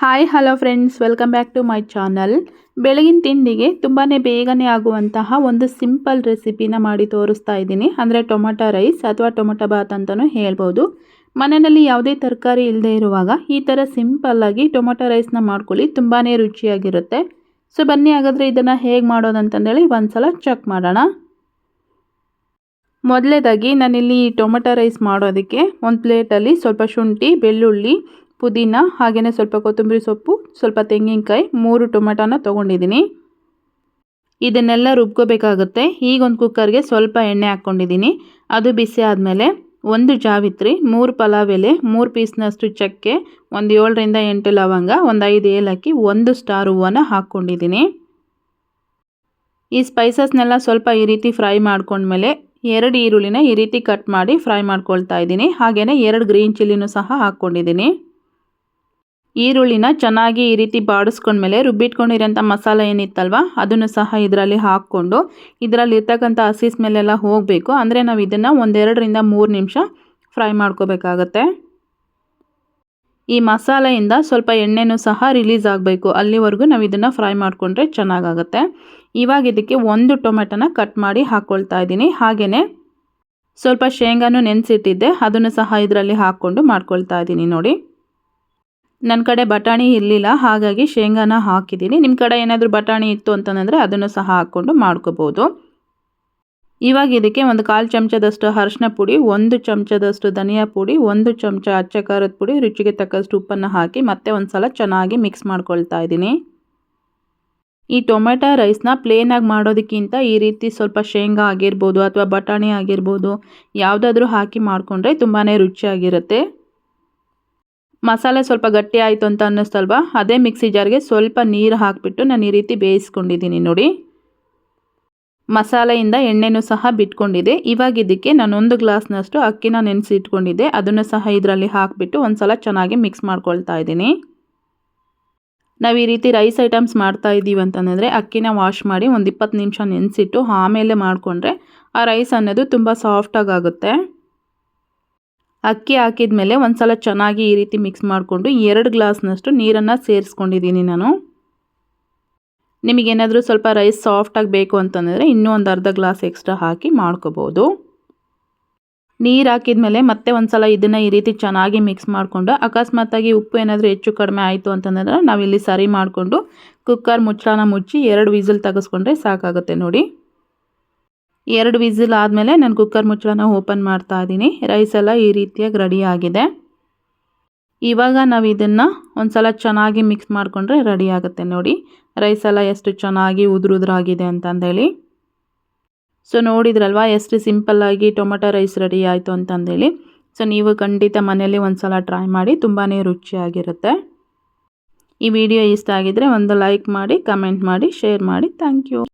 Hi hello friends, welcome back to my channel. ಬೆಳಗಿನ ತಿಂಡಿಗೆ ತುಂಬಾ ಬೇಗನೆ ಆಗುವಂತಹ ಒಂದು ಸಿಂಪಲ್ ರೆಸಿಪಿನ ಮಾಡಿ ತೋರಿಸ್ತಾ ಇದ್ದೀನಿ. ಅಂದರೆ ಟೊಮೊಟೊ ರೈಸ್ ಅಥವಾ ಟೊಮೊಟೊ ಬಾತ್ ಅಂತಲೂ ಹೇಳ್ಬೋದು. ಮನೆಯಲ್ಲಿ ಯಾವುದೇ ತರಕಾರಿ ಇಲ್ಲದೆ ಇರುವಾಗ ಈ ಥರ ಸಿಂಪಲ್ಲಾಗಿ ಟೊಮೊಟೊ ರೈಸ್ನ ಮಾಡ್ಕೊಳ್ಳಿ, ತುಂಬಾ ರುಚಿಯಾಗಿರುತ್ತೆ. ಸೊ ಬನ್ನಿ ಹಾಗಾದರೆ ಇದನ್ನು ಹೇಗೆ ಮಾಡೋದಂತಂದೇಳಿ ಒಂದು ಸಲ ಚೆಕ್ ಮಾಡೋಣ. ಮೊದಲೇದಾಗಿ ನಾನಿಲ್ಲಿ ಟೊಮೊಟೊ ರೈಸ್ ಮಾಡೋದಕ್ಕೆ ಒಂದು ಪ್ಲೇಟಲ್ಲಿ ಸ್ವಲ್ಪ ಶುಂಠಿ, ಬೆಳ್ಳುಳ್ಳಿ, ಪುದೀನ, ಹಾಗೆಯೇ ಸ್ವಲ್ಪ ಕೊತ್ತಂಬರಿ ಸೊಪ್ಪು, ಸ್ವಲ್ಪ ತೆಂಗಿನಕಾಯಿ, 3 ಟೊಮೆಟೊನ ತೊಗೊಂಡಿದ್ದೀನಿ. ಇದನ್ನೆಲ್ಲ ರುಬ್ಕೋಬೇಕಾಗುತ್ತೆ. ಈಗ ಒಂದು ಕುಕ್ಕರ್ಗೆ ಸ್ವಲ್ಪ ಎಣ್ಣೆ ಹಾಕ್ಕೊಂಡಿದ್ದೀನಿ. ಅದು ಬಿಸಿ ಆದಮೇಲೆ 1 ಜಾವಿತ್ರಿ, 3 ಪಲಾವ್ ಎಲೆ, 3 ಪೀಸ್ನಷ್ಟು ಚಕ್ಕೆ, ಒಂದು 7ರಿಂದ 8 ಲವಂಗ, ಒಂದು 5 ಏಲಕ್ಕಿ, 1 ಸ್ಟಾರ್ ಹೂವನ್ನ ಹಾಕ್ಕೊಂಡಿದ್ದೀನಿ. ಈ ಸ್ಪೈಸಸ್ನೆಲ್ಲ ಸ್ವಲ್ಪ ಈ ರೀತಿ ಫ್ರೈ ಮಾಡ್ಕೊಂಡ್ಮೇಲೆ 2 ಈರುಳ್ಳಿನ ಈ ರೀತಿ ಕಟ್ ಮಾಡಿ ಫ್ರೈ ಮಾಡ್ಕೊಳ್ತಾ ಇದ್ದೀನಿ. ಹಾಗೆಯೇ 2 ಗ್ರೀನ್ ಚಿಲ್ಲಿನೂ ಸಹ ಹಾಕ್ಕೊಂಡಿದ್ದೀನಿ. ಈರುಳ್ಳಿನ ಚೆನ್ನಾಗಿ ಈ ರೀತಿ ಬಾಡಿಸ್ಕೊಂಡ್ಮೇಲೆ ರುಬ್ಬಿಟ್ಕೊಂಡಿರೋಂಥ ಮಸಾಲೆ ಏನಿತ್ತಲ್ವ ಅದನ್ನು ಸಹ ಇದರಲ್ಲಿ ಹಾಕ್ಕೊಂಡು ಇದರಲ್ಲಿ ಇರ್ತಕ್ಕಂಥ ಹಸಿ ಸ್ಮೆಲ್ಲೆಲ್ಲ ಹೋಗಬೇಕು. ಅಂದರೆ ನಾವು ಇದನ್ನು 1-2ರಿಂದ 3 ನಿಮಿಷ ಫ್ರೈ ಮಾಡ್ಕೋಬೇಕಾಗತ್ತೆ. ಈ ಮಸಾಲೆಯಿಂದ ಸ್ವಲ್ಪ ಎಣ್ಣೆನೂ ಸಹ ರಿಲೀಸ್ ಆಗಬೇಕು, ಅಲ್ಲಿವರೆಗೂ ನಾವು ಇದನ್ನು ಫ್ರೈ ಮಾಡಿಕೊಂಡ್ರೆ ಚೆನ್ನಾಗಾಗುತ್ತೆ. ಇವಾಗ ಇದಕ್ಕೆ 1 ಟೊಮೆಟೊನ ಕಟ್ ಮಾಡಿ ಹಾಕ್ಕೊಳ್ತಾ ಇದ್ದೀನಿ. ಹಾಗೆಯೇ ಸ್ವಲ್ಪ ಶೇಂಗಾನು ನೆನೆಸಿಟ್ಟಿದ್ದೆ, ಅದನ್ನು ಸಹ ಇದರಲ್ಲಿ ಹಾಕ್ಕೊಂಡು ಮಾಡ್ಕೊಳ್ತಾ ಇದ್ದೀನಿ. ನೋಡಿ, ನನ್ನ ಕಡೆ ಬಟಾಣಿ ಇರಲಿಲ್ಲ, ಹಾಗಾಗಿ ಶೇಂಗಾನ ಹಾಕಿದ್ದೀನಿ. ನಿಮ್ಮ ಕಡೆ ಏನಾದರೂ ಬಟಾಣಿ ಇತ್ತು ಅಂತಂದರೆ ಅದನ್ನು ಸಹ ಹಾಕ್ಕೊಂಡು ಮಾಡ್ಕೋಬೋದು. ಇವಾಗ ಇದಕ್ಕೆ 1/4 ಚಮಚದಷ್ಟು ಅರಿಶಿನ ಪುಡಿ, 1 ಚಮಚದಷ್ಟು ಧನಿಯಾ ಪುಡಿ, 1 ಚಮಚ ಅಚ್ಚ ಖಾರದ ಪುಡಿ, ರುಚಿಗೆ ತಕ್ಕಷ್ಟು ಉಪ್ಪನ್ನು ಹಾಕಿ ಮತ್ತೆ ಒಂದು ಸಲ ಚೆನ್ನಾಗಿ ಮಿಕ್ಸ್ ಮಾಡ್ಕೊಳ್ತಾ ಇದ್ದೀನಿ. ಈ ಟೊಮೆಟೊ ರೈಸ್ನ ಪ್ಲೇನಾಗಿ ಮಾಡೋದಕ್ಕಿಂತ ಈ ರೀತಿ ಸ್ವಲ್ಪ ಶೇಂಗಾ ಆಗಿರ್ಬೋದು ಅಥವಾ ಬಟಾಣಿ ಆಗಿರ್ಬೋದು ಯಾವುದಾದ್ರೂ ಹಾಕಿ ಮಾಡಿಕೊಂಡ್ರೆ ತುಂಬಾ ರುಚಿಯಾಗಿರುತ್ತೆ. ಮಸಾಲೆ ಸ್ವಲ್ಪ ಗಟ್ಟಿ ಆಯಿತು ಅಂತ ಅನ್ನಿಸ್ತಲ್ವ, ಅದೇ ಮಿಕ್ಸಿ ಜಾರ್ಗೆ ಸ್ವಲ್ಪ ನೀರು ಹಾಕಿಬಿಟ್ಟು ನಾನು ಈ ರೀತಿ ಬೇಯಿಸ್ಕೊಂಡಿದ್ದೀನಿ. ನೋಡಿ, ಮಸಾಲೆಯಿಂದ ಎಣ್ಣೆನೂ ಸಹ ಬಿಟ್ಕೊಂಡಿದೆ. ಇವಾಗ ಇದಕ್ಕೆ ನಾನು 1 ಗ್ಲಾಸ್ನಷ್ಟು ಅಕ್ಕಿನ ನೆನೆಸಿ ಇಟ್ಕೊಂಡಿದ್ದೆ, ಅದನ್ನು ಸಹ ಇದರಲ್ಲಿ ಹಾಕಿಬಿಟ್ಟು ಒಂದು ಸಲ ಚೆನ್ನಾಗಿ ಮಿಕ್ಸ್ ಮಾಡ್ಕೊಳ್ತಾ ಇದ್ದೀನಿ. ನಾವು ಈ ರೀತಿ ರೈಸ್ ಐಟಮ್ಸ್ ಮಾಡ್ತಾ ಇದ್ದೀವಿ ಅಂತಂದರೆ ಅಕ್ಕಿನ ವಾಶ್ ಮಾಡಿ ಒಂದು 20 ನಿಮಿಷ ನೆನೆಸಿಟ್ಟು ಆಮೇಲೆ ಮಾಡಿಕೊಂಡ್ರೆ ಆ ರೈಸ್ ಅನ್ನೋದು ತುಂಬ ಸಾಫ್ಟಾಗಿ ಆಗುತ್ತೆ. ಅಕ್ಕಿ ಹಾಕಿದ ಮೇಲೆ ಒಂದು ಸಲ ಚೆನ್ನಾಗಿ ಈ ರೀತಿ ಮಿಕ್ಸ್ ಮಾಡಿಕೊಂಡು 2 ಗ್ಲಾಸ್ನಷ್ಟು ನೀರನ್ನು ಸೇರಿಸ್ಕೊಂಡಿದ್ದೀನಿ ನಾನು. ನಿಮಗೇನಾದರೂ ಸ್ವಲ್ಪ ರೈಸ್ ಸಾಫ್ಟಾಗಿ ಬೇಕು ಅಂತಂದರೆ ಇನ್ನೂ ಒಂದು ಅರ್ಧ ಗ್ಲಾಸ್ ಎಕ್ಸ್ಟ್ರಾ ಹಾಕಿ ಮಾಡ್ಕೋಬೋದು. ನೀರು ಹಾಕಿದ ಮೇಲೆ ಮತ್ತೆ ಒಂದು ಸಲ ಇದನ್ನು ಈ ರೀತಿ ಚೆನ್ನಾಗಿ ಮಿಕ್ಸ್ ಮಾಡಿಕೊಂಡು ಅಕಸ್ಮಾತಾಗಿ ಉಪ್ಪು ಏನಾದರೂ ಹೆಚ್ಚು ಕಡಿಮೆ ಆಯಿತು ಅಂತಂದರೆ ನಾವಿಲ್ಲಿ ಸರಿ ಮಾಡಿಕೊಂಡು ಕುಕ್ಕರ್ ಮುಚ್ಚಳನ ಮುಚ್ಚಿ 2 ವಿಸಿಲ್ ತೆಗೆಸ್ಕೊಂಡ್ರೆ ಸಾಕಾಗುತ್ತೆ. ನೋಡಿ, 2 ವಿಸಿಲ್ ಆದಮೇಲೆ ನಾನು ಕುಕ್ಕರ್ ಮುಚ್ಚಳನ ಓಪನ್ ಮಾಡ್ತಾ ಇದ್ದೀನಿ. ರೈಸ್ ಎಲ್ಲ ಈ ರೀತಿಯಾಗಿ ರೆಡಿ ಆಗಿದೆ. ಇವಾಗ ನಾವು ಇದನ್ನು ಒಂದು ಸಲ ಚೆನ್ನಾಗಿ ಮಿಕ್ಸ್ ಮಾಡಿಕೊಂಡ್ರೆ ರೆಡಿ ಆಗುತ್ತೆ. ನೋಡಿ, ರೈಸ್ ಎಲ್ಲ ಎಷ್ಟು ಚೆನ್ನಾಗಿ ಉದುರಾಗಿದೆ ಅಂತಂದೇಳಿ. ಸೊ ನೋಡಿದ್ರಲ್ವ ಎಷ್ಟು ಸಿಂಪಲ್ಲಾಗಿ ಟೊಮೊಟೊ ರೈಸ್ ರೆಡಿ ಆಯಿತು ಅಂತಂದೇಳಿ. ಸೊ ನೀವು ಖಂಡಿತ ಮನೆಯಲ್ಲಿ ಒಂದು ಸಲ ಟ್ರೈ ಮಾಡಿ, ತುಂಬಾ ರುಚಿಯಾಗಿರುತ್ತೆ. ಈ ವಿಡಿಯೋ ಇಷ್ಟ ಆಗಿದ್ದರೆ ಒಂದು ಲೈಕ್ ಮಾಡಿ, ಕಮೆಂಟ್ ಮಾಡಿ, ಶೇರ್ ಮಾಡಿ. Thank you.